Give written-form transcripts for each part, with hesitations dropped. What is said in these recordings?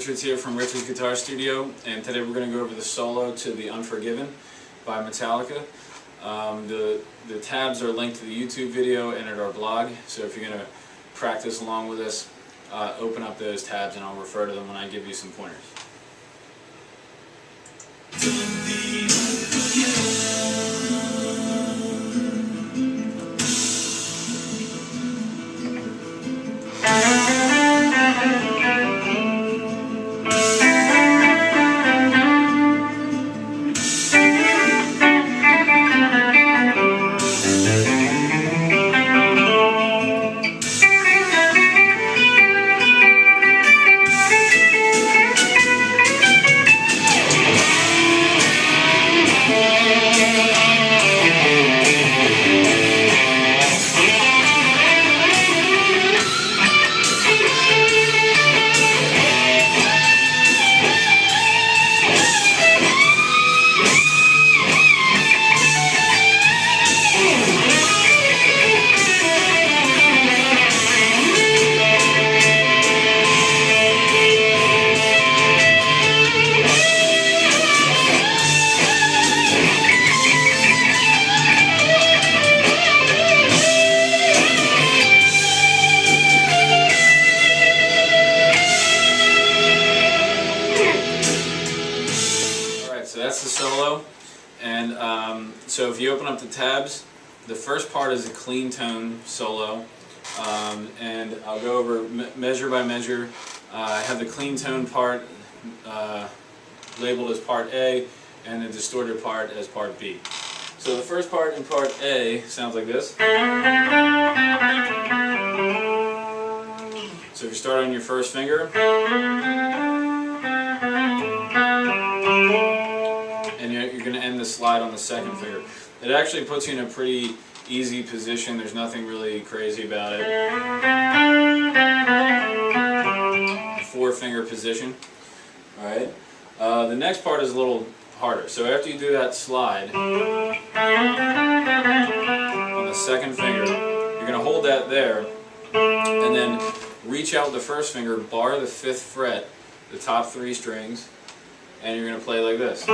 Richard's here from Richard's Guitar Studio, and today we're going to go over the solo to the Unforgiven by Metallica. The tabs are linked to the YouTube video and at our blog, so if you're going to practice along with us, open up those tabs and I'll refer to them when I give you some pointers. So that's the solo, and so if you open up the tabs, the first part is a clean tone solo, and I'll go over measure by measure. I have the clean tone part labeled as part A and the distorted part as part B. So the first part in part A sounds like this. So if you start on your first finger, you're going to end the slide on the second finger. It actually puts you in a pretty easy position. There's nothing really crazy about it. Four-finger position. Alright. The next part is a little harder. So after you do that slide on the second finger, you're going to hold that there and then reach out the first finger, bar the 5th fret, the top 3 strings, and you're going to play like this. So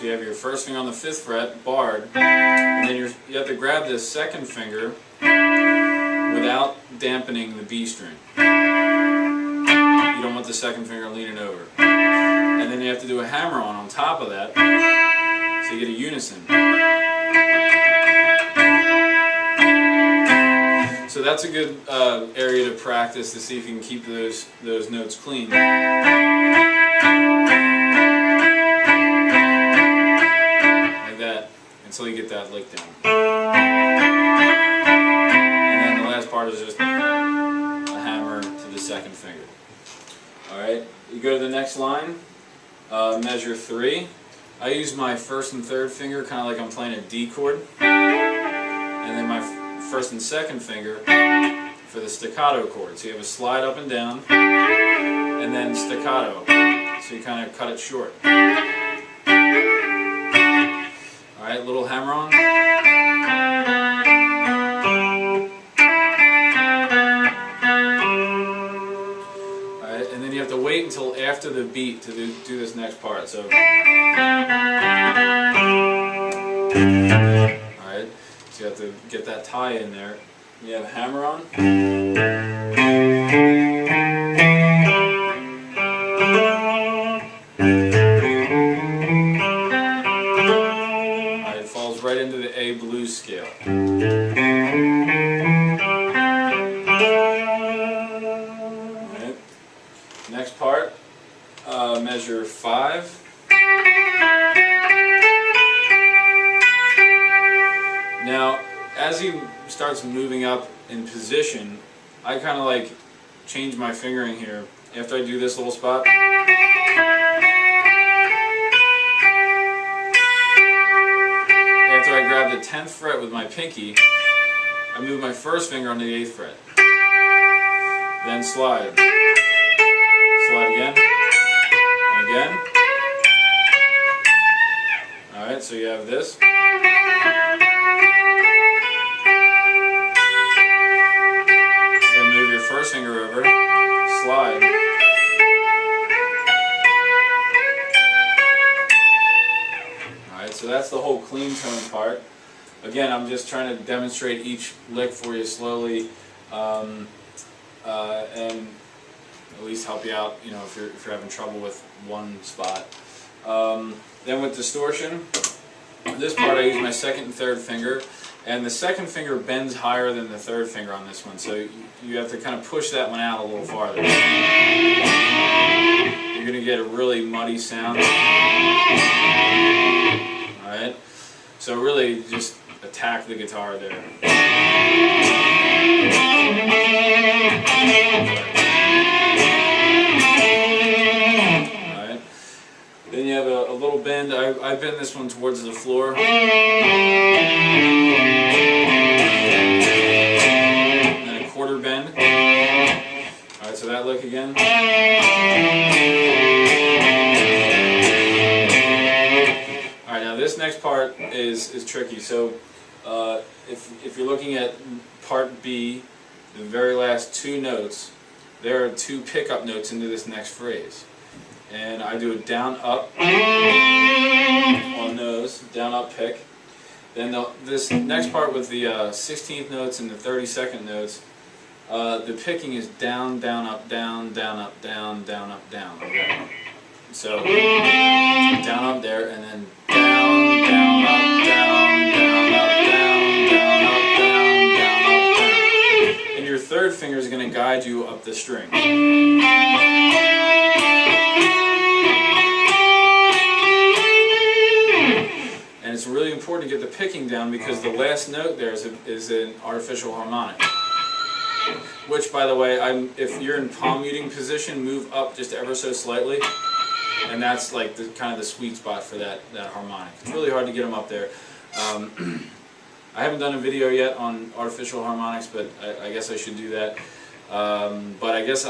you have your first finger on the 5th fret, barred, and then you have to grab this second finger without dampening the B string. You don't want the second finger leaning over. And then you have to do a hammer-on top of that, so you get a unison. So that's a good area to practice to see if you can keep those notes clean. Like that, until you get that lick down. And then the last part is just a hammer to the second finger. Alright, you go to the next line, measure 3. I use my first and third finger kind of like I'm playing a D chord. And then my first and second finger for the staccato chord. So you have a slide up and down, and then staccato. So you kind of cut it short. Alright, little hammer on. Alright, and then you have to wait until after the beat to do this next part. So so you have to get that tie in there. You have a hammer on. It falls right into the A blues scale. Right. Next part, measure 5. Now, as he starts moving up in position, I kind of like change my fingering here. After I do this little spot, after I grab the 10th fret with my pinky, I move my first finger on the 8th fret. Then slide. Slide again. And again. Alright, so you have this. clean tone part. Again, I'm just trying to demonstrate each lick for you slowly, and at least help you out, you know, if you're having trouble with one spot. Then with distortion, this part I use my second and third finger, and the second finger bends higher than the third finger on this one, so you have to kind of push that one out a little farther. You're going to get a really muddy sound. Alright? So really just attack the guitar there. Alright? Then you have a little bend. I bend this one towards the floor. And a quarter bend. Alright, so that lick again. Alright, now this next part is tricky. So if you're looking at part B, the very last two notes, there are two pickup notes into this next phrase. And I do a down up on those, down up pick. Then this next part with the 16th notes and the 32nd notes, the picking is down, down, up, down, down, up, down, down, up, down. Okay. So down, up there, and then down, down, up, down, down, up, down, down, up, down, down, up, down. And your third finger is going to guide you up the string. And it's really important to get the picking down because the last note there is an artificial harmonic. Which, by the way, if you're in palm muting position, move up just ever so slightly. And that's like kind of the sweet spot for that harmonic. It's really hard to get them up there. I haven't done a video yet on artificial harmonics, but I guess I should do that. But I guess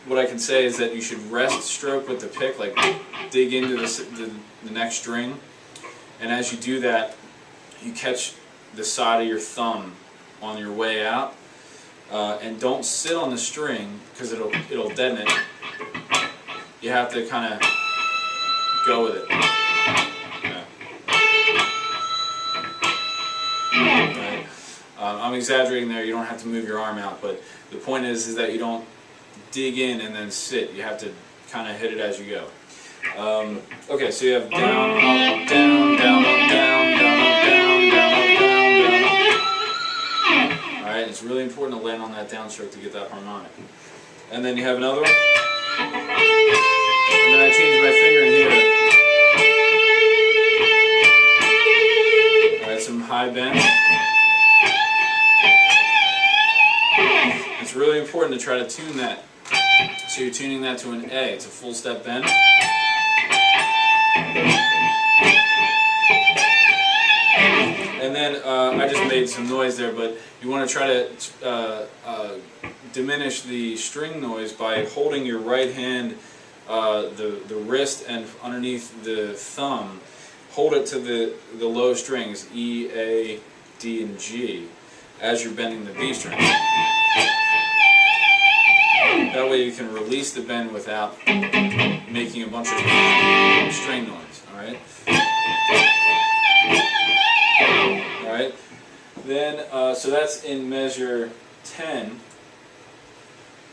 what I can say is that you should rest stroke with the pick, like dig into the next string. And as you do that, you catch the side of your thumb on your way out. And don't sit on the string because it'll deaden it. You have to kind of go with it. Yeah. Right. I'm exaggerating there. You don't have to move your arm out, but the point is that you don't dig in and then sit. You have to kind of hit it as you go. Okay, so you have down, up, down, down, up, down, down, up, down, down, up, down, down, up. Alright, it's really important to land on that downstroke to get that harmonic. And then you have another one. And then I change my finger in here. Alright, some high bend. It's really important to try to tune that. So you're tuning that to an A. It's a full step bend. And then I just made some noise there, but you want to try to diminish the string noise by holding your right hand, the wrist, and underneath the thumb. Hold it to the low strings, E, A, D, and G, as you're bending the B string. That way you can release the bend without making a bunch of string noise. All right. All right. Then so that's in measure 10.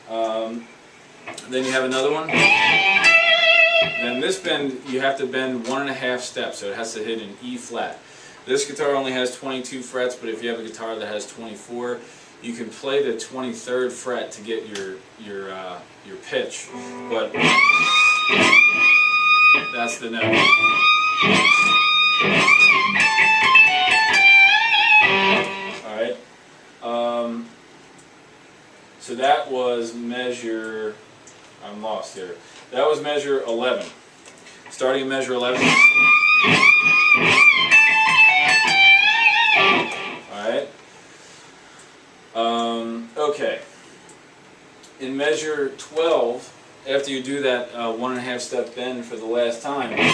Then you have another one. Then this bend you have to bend 1.5 steps, so it has to hit an E flat. This guitar only has 22 frets, but if you have a guitar that has 24, you can play the 23rd fret to get your pitch, but that's the note. All right. So that was measure. I'm lost here. That was measure 11. Starting at measure 11. Alright. Okay. In measure 12, after you do that 1.5 step bend for the last time, then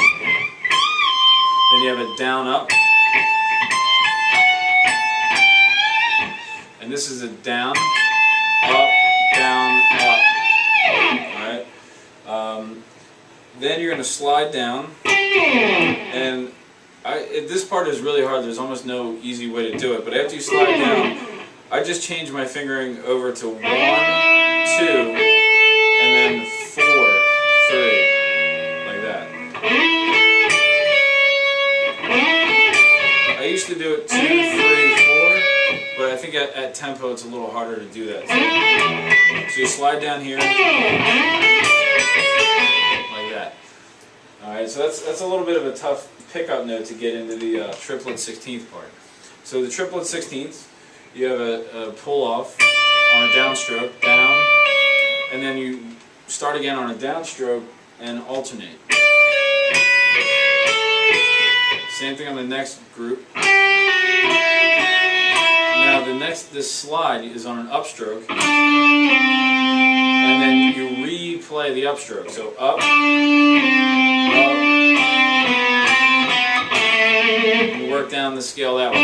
you have a down up. And this is a down, up, down, up. Then you're going to slide down, and This part is really hard. There's almost no easy way to do it. But after you slide down, I just change my fingering over to 1, 2, and then 4, 3, like that. I used to do it 2, 3, 4, but I think at tempo it's a little harder to do that. So you slide down here, like that. All right, so that's a little bit of a tough pickup note to get into the triplet 16th part. So the triplet 16th, you have a pull off on a downstroke, down, and then you start again on a downstroke and alternate. Same thing on the next group. Now this slide is on an upstroke, and then you replay the upstroke. So up, up, and work down the scale that way.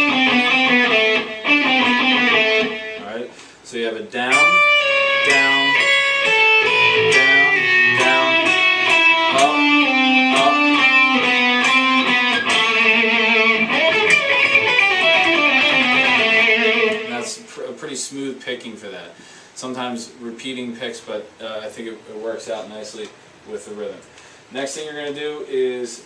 Alright, so you have a down, down, down, down, up, up. And that's a pretty smooth picking for that. Sometimes repeating picks, but I think it works out nicely with the rhythm. Next thing you're going to do is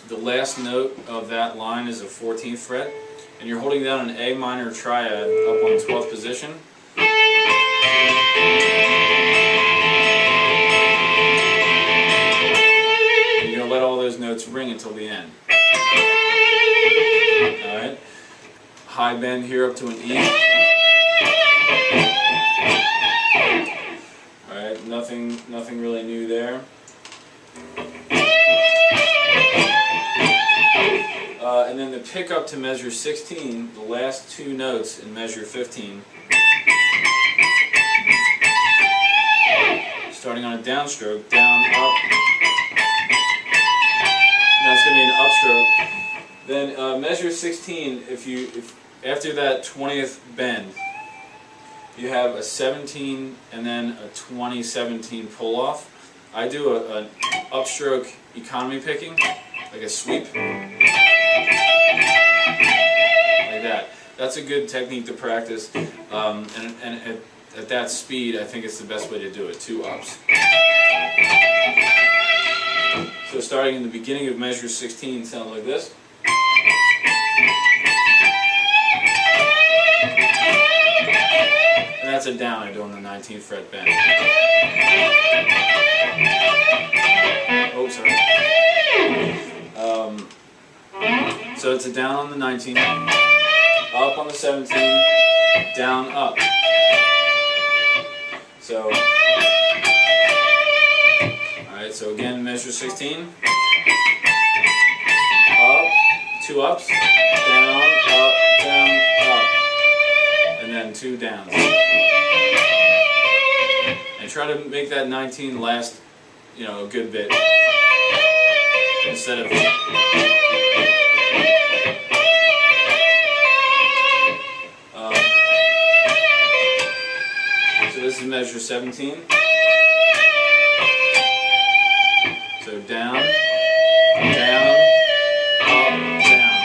the last note of that line is a 14th fret, and you're holding down an A minor triad up on 12th position. And you're going to let all those notes ring until the end. Alright? High bend here up to an E. Alright, nothing really new there. And then the pickup to measure 16, the last two notes in measure 15, starting on a downstroke, down, up, and that's going to be an upstroke. Then measure 16, if after that 20th bend, you have a 17 and then a 20-17 pull off. I do an upstroke economy picking, like a sweep. Like that. That's a good technique to practice, and at that speed I think it's the best way to do it, 2 ups. So starting in the beginning of measure 16 sounds like this. And that's a down I do on the 19th fret bend. Oh, sorry. So it's a down on the 19, up on the 17, down, up. So, alright, so again, measure 16, up, 2 ups, down, up, down, up, and then 2 downs. And try to make that 19 last, a good bit, instead of... So this is measure 17. So down, down, up, down.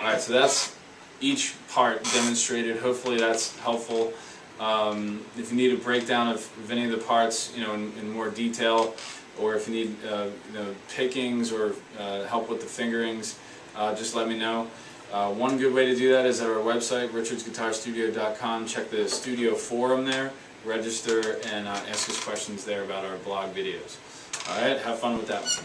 Alright, so that's each part demonstrated. Hopefully that's helpful. If you need a breakdown of any of the parts, in more detail, or if you need pickings or help with the fingerings, just let me know. One good way to do that is at our website, richardsguitarstudio.com. Check the studio forum there, register, and ask us questions there about our blog videos. Alright, have fun with that one.